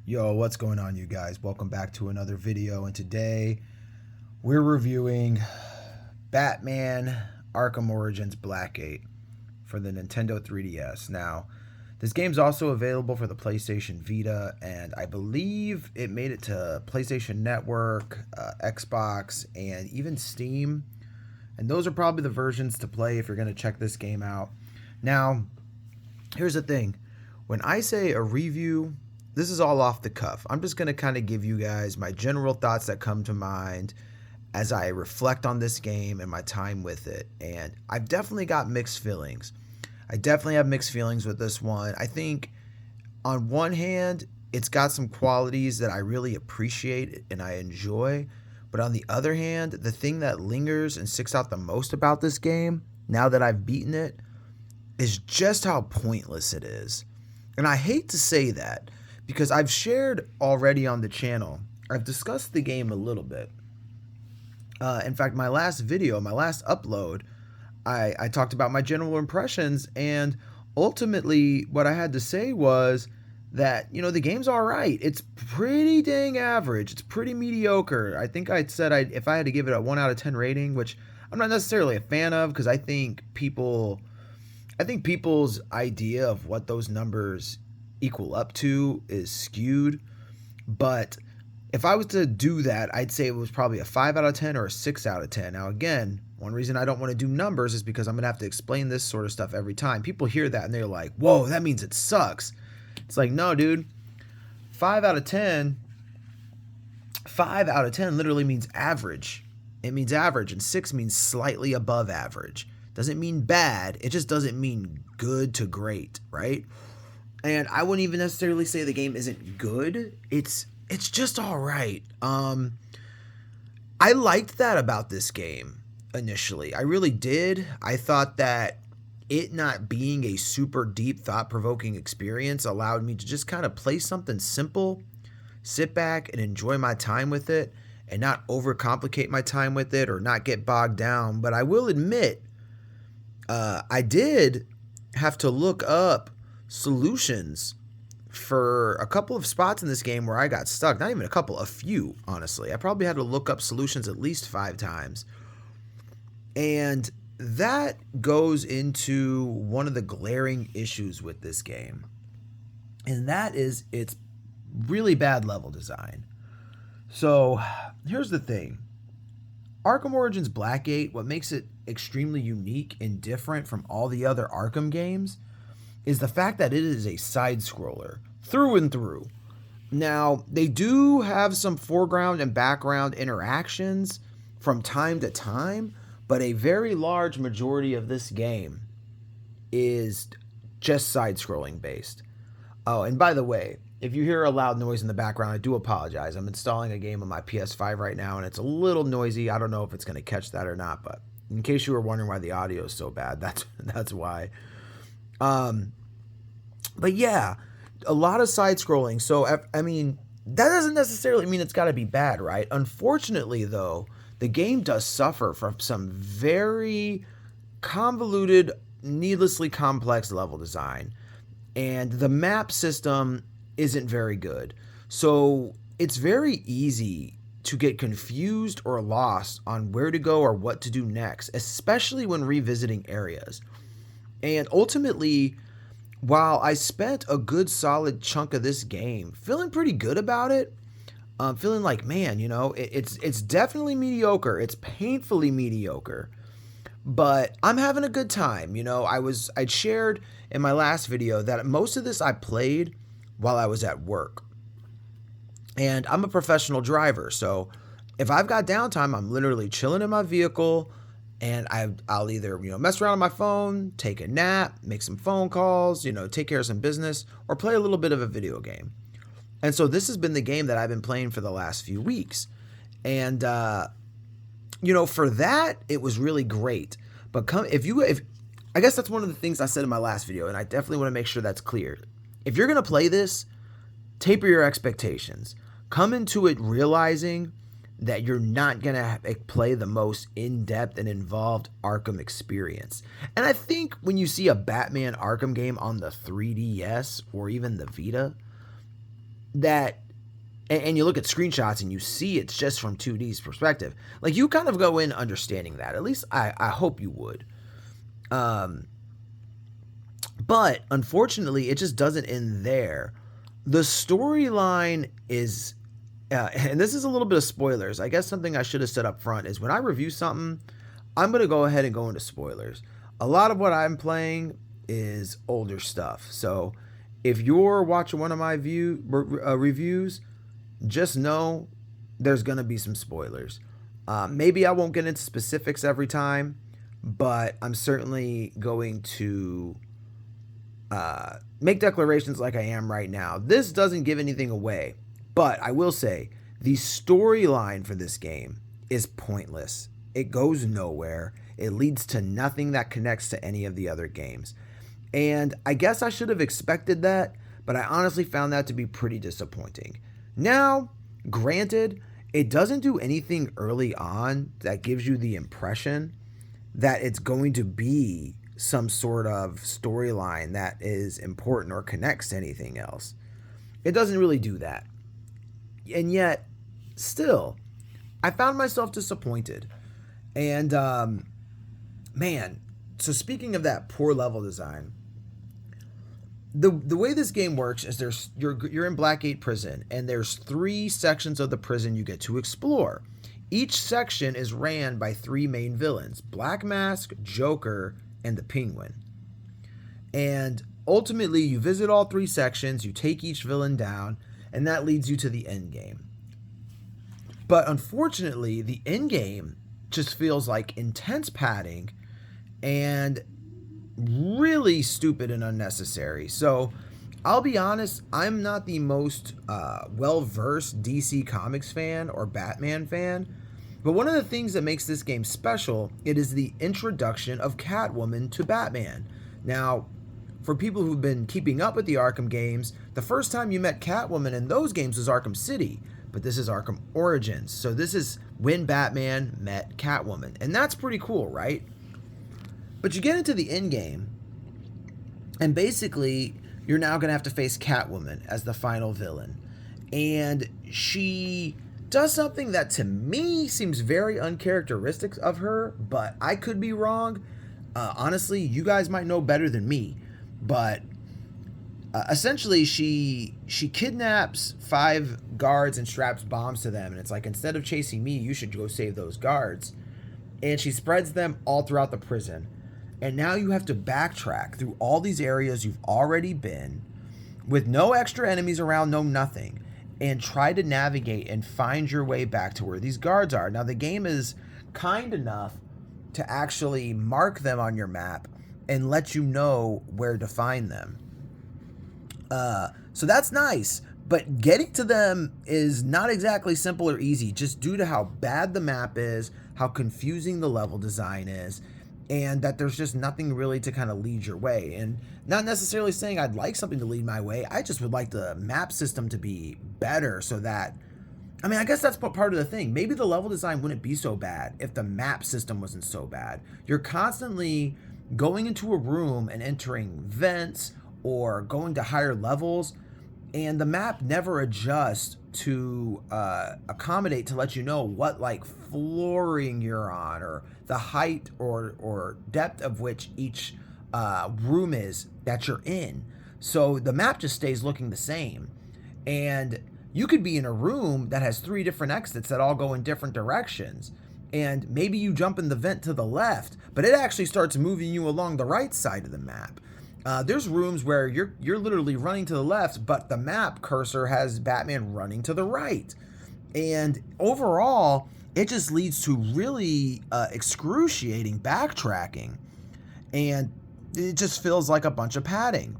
Yo, what's going on, you guys? Welcome back to another video, and today we're reviewing Batman Arkham Origins Blackgate for the Nintendo 3DS. Now, this game's also available for the PlayStation Vita, and I believe it made it to PlayStation Network, Xbox, and even Steam. And those are probably the versions to play if you're going to check this game out. Now, here's the thing. When I say a review, this is all off the cuff. I'm just going to kind of give you guys my general thoughts that come to mind as I reflect on this game and my time with it. And I've definitely got mixed feelings. I definitely have mixed feelings with this one. I think on one hand, it's got some qualities that I really appreciate and I enjoy. But on the other hand, the thing that lingers and sticks out the most about this game, now that I've beaten it, is just how pointless it is. And I hate to say that because I've shared already on the channel, I've discussed the game a little bit. In fact, my last video, my last upload, I talked about my general impressions, and ultimately what I had to say was that, the game's all right. It's pretty dang average. It's pretty mediocre. I think I said if I had to give it a 1 out of 10 rating, which I'm not necessarily a fan of because I think people's idea of what those numbers equal up to is skewed. But if I was to do that, I'd say it was probably a 5 out of 10 or a 6 out of 10. Now, again, one reason I don't want to do numbers is because I'm going to have to explain this sort of stuff every time. People hear that and they're like, whoa, that means it sucks. It's like, no, dude. 5 out of 10 literally means average. It means average, and 6 means slightly above average. Doesn't mean bad. It just doesn't mean good to great, right? And I wouldn't even necessarily say the game isn't good. It's just all right. I liked that about this game initially. I really did. I thought that it not being a super deep, thought-provoking experience allowed me to just kind of play something simple, sit back and enjoy my time with it, and not overcomplicate my time with it or not get bogged down. But I will admit, I did have to look up solutions for a couple of spots in this game where I got stuck. Not even a couple, a few, honestly. I probably had to look up solutions at least 5 times. And that goes into one of the glaring issues with this game. And that is its really bad level design. So here's the thing. Arkham Origins Blackgate, what makes it extremely unique and different from all the other Arkham games is the fact that it is a side-scroller through and through. Now, they do have some foreground and background interactions from time to time, but a very large majority of this game is just side-scrolling based. Oh, and by the way, if you hear a loud noise in the background, I do apologize. I'm installing a game on my PS5 right now, and it's a little noisy. I don't know if it's going to catch that or not, but in case you were wondering why the audio is so bad, that's why. But yeah, a lot of side scrolling. So, I mean, that doesn't necessarily mean it's got to be bad, right? Unfortunately, though, the game does suffer from some very convoluted, needlessly complex level design. And the map system isn't very good. So, it's very easy to get confused or lost on where to go or what to do next, especially when revisiting areas. And ultimately, while I spent a good solid chunk of this game feeling pretty good about it, feeling like, man, it's definitely mediocre. It's painfully mediocre, but I'm having a good time. I'd shared in my last video that most of this I played while I was at work, and I'm a professional driver. So if I've got downtime, I'm literally chilling in my vehicle, and I'll either, mess around on my phone, take a nap, make some phone calls, take care of some business, or play a little bit of a video game. And so this has been the game that I've been playing for the last few weeks. And, for that, it was really great. But if I guess that's one of the things I said in my last video, and I definitely want to make sure that's clear. If you're going to play this, taper your expectations. Come into it realizing that you're not going to play the most in-depth and involved Arkham experience. And I think when you see a Batman Arkham game on the 3DS or even the Vita, that, and you look at screenshots and you see it's just from 2D's perspective. Like, you kind of go in understanding that. At least I hope you would. But unfortunately, it just doesn't end there. The storyline is, and this is a little bit of spoilers. I guess something I should have said up front is when I review something, I'm going to go ahead and go into spoilers. A lot of what I'm playing is older stuff. So if you're watching one of my reviews, just know there's going to be some spoilers. Maybe I won't get into specifics every time, but I'm certainly going to make declarations like I am right now. This doesn't give anything away, but I will say the storyline for this game is pointless. It goes nowhere. It leads to nothing that connects to any of the other games. And I guess I should have expected that, but I honestly found that to be pretty disappointing. Now, granted, it doesn't do anything early on that gives you the impression that it's going to be some sort of storyline that is important or connects to anything else. It doesn't really do that. And yet, still, I found myself disappointed. And, man, so speaking of that poor level design, the way this game works is you're in Blackgate Prison, and there's 3 sections of the prison you get to explore. Each section is ran by 3 main villains: Black Mask, Joker, and the Penguin. And ultimately, you visit all 3 sections, you take each villain down, and that leads you to the end game. But unfortunately, the end game just feels like intense padding and really stupid and unnecessary. So I'll be honest, I'm not the most well-versed DC Comics fan or Batman fan, but one of the things that makes this game special, it is the introduction of Catwoman to Batman. Now, for people who've been keeping up with the Arkham games, the first time you met Catwoman in those games was Arkham City, but this is Arkham Origins. So this is when Batman met Catwoman, and that's pretty cool, right? But you get into the end game, and basically, you're now going to have to face Catwoman as the final villain. And she does something that to me seems very uncharacteristic of her, but I could be wrong. Honestly, you guys might know better than me. But essentially, she kidnaps 5 guards and straps bombs to them. And it's like, instead of chasing me, you should go save those guards. And she spreads them all throughout the prison. And now you have to backtrack through all these areas you've already been with no extra enemies around, no nothing, and try to navigate and find your way back to where these guards are. Now, the game is kind enough to actually mark them on your map and let you know where to find them. So that's nice, but getting to them is not exactly simple or easy, just due to how bad the map is, how confusing the level design is, and that there's just nothing really to kind of lead your way. And not necessarily saying I'd like something to lead my way, I just would like the map system to be better so that, I mean, I guess that's part of the thing. Maybe the level design wouldn't be so bad if the map system wasn't so bad. You're constantly going into a room and entering vents or going to higher levels, and the map never adjusts to accommodate to let you know what like flooring you're on, or the height or depth of which each room is that you're in. So the map just stays looking the same. And you could be in a room that has 3 different exits that all go in different directions. And maybe you jump in the vent to the left, but it actually starts moving you along the right side of the map. There's rooms where you're literally running to the left, but the map cursor has Batman running to the right. And overall, it just leads to really excruciating backtracking. And it just feels like a bunch of padding.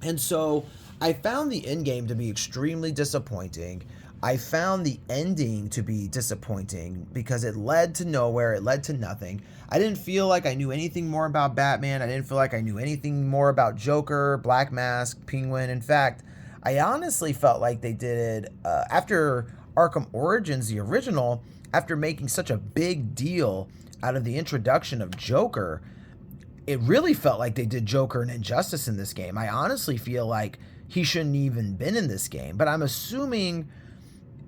And so I found the end game to be extremely disappointing. I found the ending to be disappointing because it led to nowhere. It led to nothing. I didn't feel like I knew anything more about Batman. I didn't feel like I knew anything more about Joker, Black Mask, Penguin. In fact, I honestly felt like they did, after Arkham Origins, the original, after making such a big deal out of the introduction of Joker, it really felt like they did Joker an injustice in this game. I honestly feel like he shouldn't even been in this game. But I'm assuming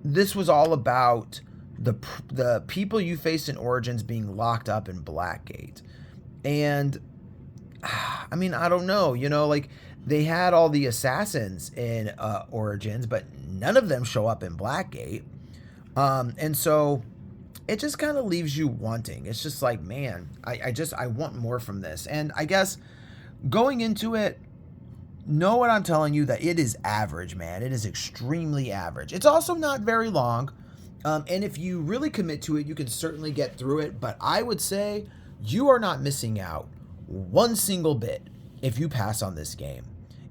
this was all about the people you faced in Origins being locked up in Blackgate. And I mean, I don't know, like they had all the assassins in Origins, but none of them show up in Blackgate. And so it just kind of leaves you wanting. It's just like, man, I want more from this. And I guess going into it, know what I'm telling you, that it is average, man. It is extremely average. It's also not very long. And if you really commit to it, you can certainly get through it. But I would say you are not missing out one single bit if you pass on this game.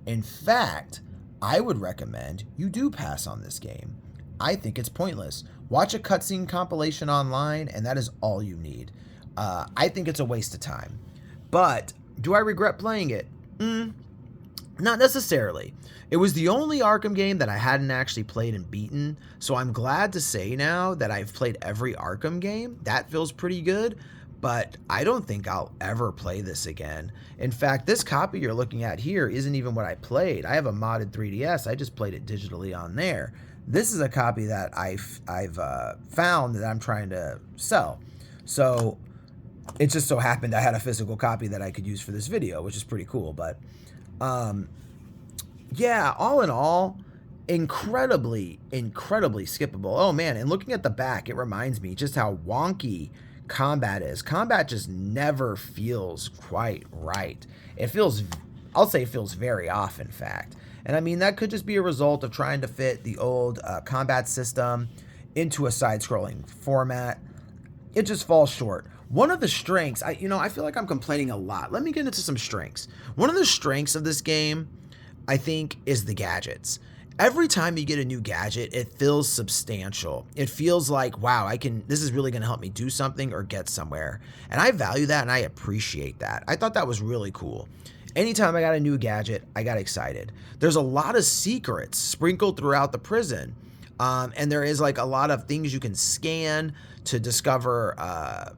In fact, I would recommend you do pass on this game. I think it's pointless. Watch a cutscene compilation online, and that is all you need. I think it's a waste of time. But do I regret playing it? Not necessarily. It was the only Arkham game that I hadn't actually played and beaten, so I'm glad to say now that I've played every Arkham game. That feels pretty good, but I don't think I'll ever play this again. In fact, this copy you're looking at here isn't even what I played. I have a modded 3DS. I just played it digitally on there. This is a copy that I've found that I'm trying to sell. So it just so happened I had a physical copy that I could use for this video, which is pretty cool. But yeah, all in all, incredibly skippable. Oh man, and looking at the back, it reminds me just how wonky combat is. Combat just never feels quite right. It feels, I'll say it feels very off, in fact. And I mean, that could just be a result of trying to fit the old combat system into a side-scrolling format. It just falls short. One of the strengths, I feel like I'm complaining a lot. Let me get into some strengths. One of the strengths of this game, I think, is the gadgets. Every time you get a new gadget, it feels substantial. It feels like, wow, this is really going to help me do something or get somewhere. And I value that and I appreciate that. I thought that was really cool. Anytime I got a new gadget, I got excited. There's a lot of secrets sprinkled throughout the prison. And there is like a lot of things you can scan to discover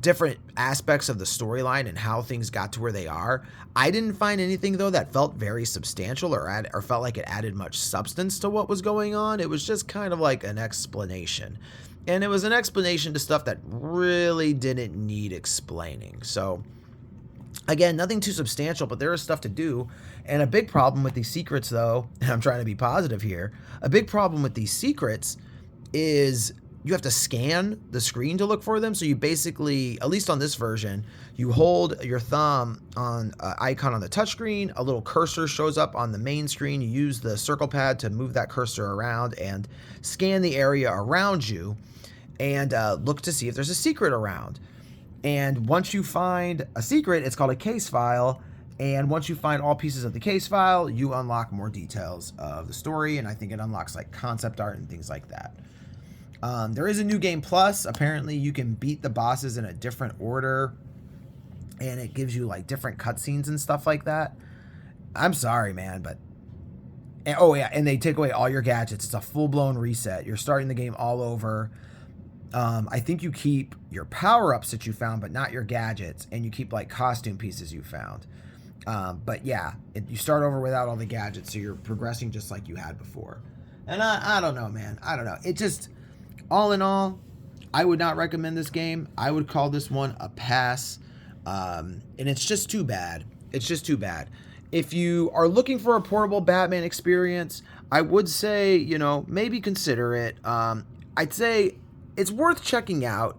different aspects of the storyline and how things got to where they are. I didn't find anything, though, that felt very substantial or felt like it added much substance to what was going on. It was just kind of like an explanation. And it was an explanation to stuff that really didn't need explaining. So again, nothing too substantial, but there is stuff to do. And a big problem with these secrets, though, and I'm trying to be positive here, a big problem with these secrets is you have to scan the screen to look for them. So you basically, at least on this version, you hold your thumb on an icon on the touchscreen, a little cursor shows up on the main screen, you use the circle pad to move that cursor around and scan the area around you and look to see if there's a secret around. And once you find a secret, it's called a case file. And once you find all pieces of the case file, you unlock more details of the story. And I think it unlocks like concept art and things like that. There is a new game plus. Apparently you can beat the bosses in a different order. And it gives you like different cutscenes and stuff like that. I'm sorry, man, but... oh yeah, and they take away all your gadgets. It's a full-blown reset. You're starting the game all over. I think you keep your power-ups that you found, but not your gadgets, and you keep like costume pieces you found. But yeah, you start over without all the gadgets, so you're progressing just like you had before. And I don't know, man. I don't know. It just, all in all, I would not recommend this game. I would call this one a pass. And it's just too bad. It's just too bad. If you are looking for a portable Batman experience, I would say, maybe consider it. I'd say it's worth checking out.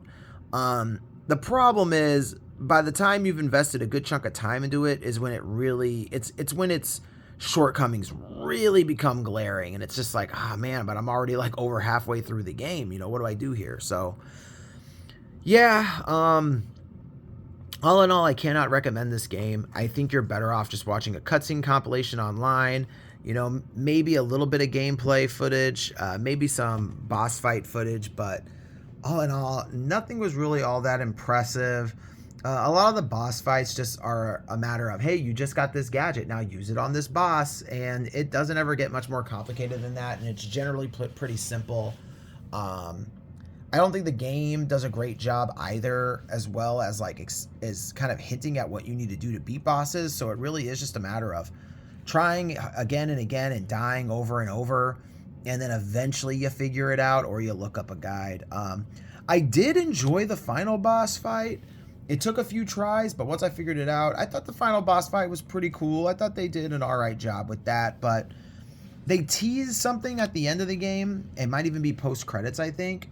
The problem is, by the time you've invested a good chunk of time into it, is when it really, it's when its shortcomings really become glaring, and it's just like, man, but I'm already like over halfway through the game. What do I do here? So, yeah. All in all, I cannot recommend this game. I think you're better off just watching a cutscene compilation online. Maybe a little bit of gameplay footage, maybe some boss fight footage, but all in all, nothing was really all that impressive. A lot of the boss fights just are a matter of, hey, you just got this gadget, now use it on this boss, and it doesn't ever get much more complicated than that, and it's generally pretty simple. I don't think the game does a great job either, as well as like is kind of hinting at what you need to do to beat bosses, so it really is just a matter of trying again and again and dying over and over, and then eventually you figure it out or you look up a guide. I did enjoy the final boss fight. It took a few tries, but once I figured it out, I thought the final boss fight was pretty cool. I thought they did an alright job with that, but they teased something at the end of the game. It might even be post-credits, I think,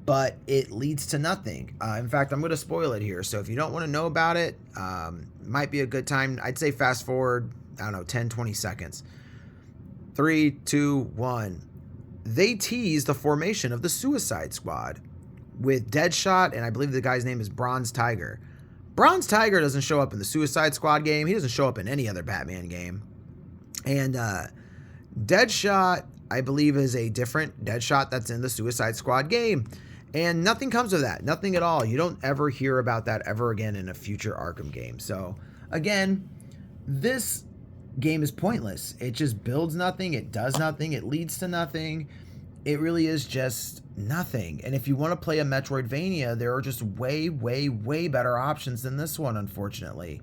but it leads to nothing. In fact, I'm going to spoil it here, so if you don't want to know about it, might be a good time. I'd say fast forward, I don't know, 10, 20 seconds. 3, 2, 1. They teased the formation of the Suicide Squad with Deadshot, and I believe the guy's name is Bronze Tiger. Bronze Tiger doesn't show up in the Suicide Squad game. He doesn't show up in any other Batman game. And Deadshot, I believe, is a different Deadshot that's in the Suicide Squad game. And nothing comes of that. Nothing at all. You don't ever hear about that ever again in a future Arkham game. So, again, this game is pointless. It just builds nothing. It does nothing. It leads to nothing. It really is just nothing. And if you want to play a Metroidvania, there are just way, way, way better options than this one, unfortunately.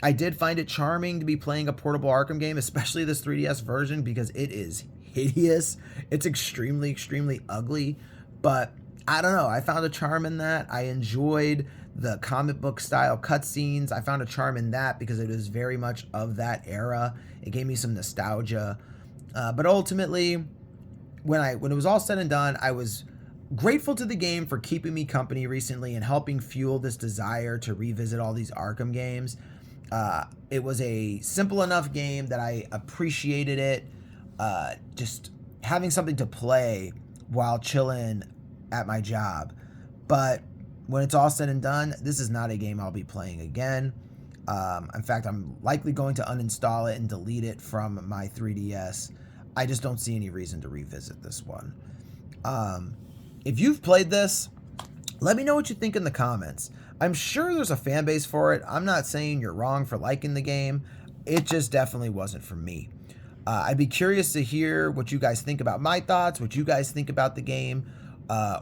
I did find it charming to be playing a portable Arkham game, especially this 3DS version, because it is hideous. It's extremely, extremely ugly. But I don't know. I found a charm in that. I enjoyed the comic book style cutscenes. I found a charm in that because it is very much of that era. It gave me some nostalgia. But ultimately, when it was all said and done, I was grateful to the game for keeping me company recently and helping fuel this desire to revisit all these Arkham games. It was a simple enough game that I appreciated it. Just having something to play while chilling at my job. But when it's all said and done, this is not a game I'll be playing again. In fact, I'm likely going to uninstall it and delete it from my 3DS. I just don't see any reason to revisit this one. If you've played this, let me know what you think in the comments. I'm sure there's a fan base for it. I'm not saying you're wrong for liking the game. It just definitely wasn't for me. I'd be curious to hear what you guys think about my thoughts, what you guys think about the game,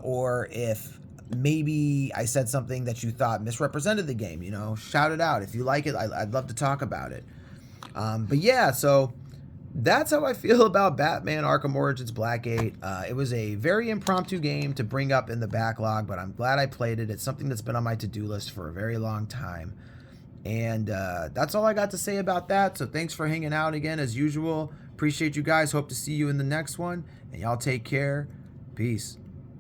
or if maybe I said something that you thought misrepresented the game. Shout it out. If you like it, I'd love to talk about it. But yeah, so that's how I feel about Batman Arkham Origins Blackgate. It was a very impromptu game to bring up in the backlog, but I'm glad I played it. It's something that's been on my to-do list for a very long time. And that's all I got to say about that. So thanks for hanging out again as usual. Appreciate you guys. Hope to see you in the next one. And y'all take care. Peace.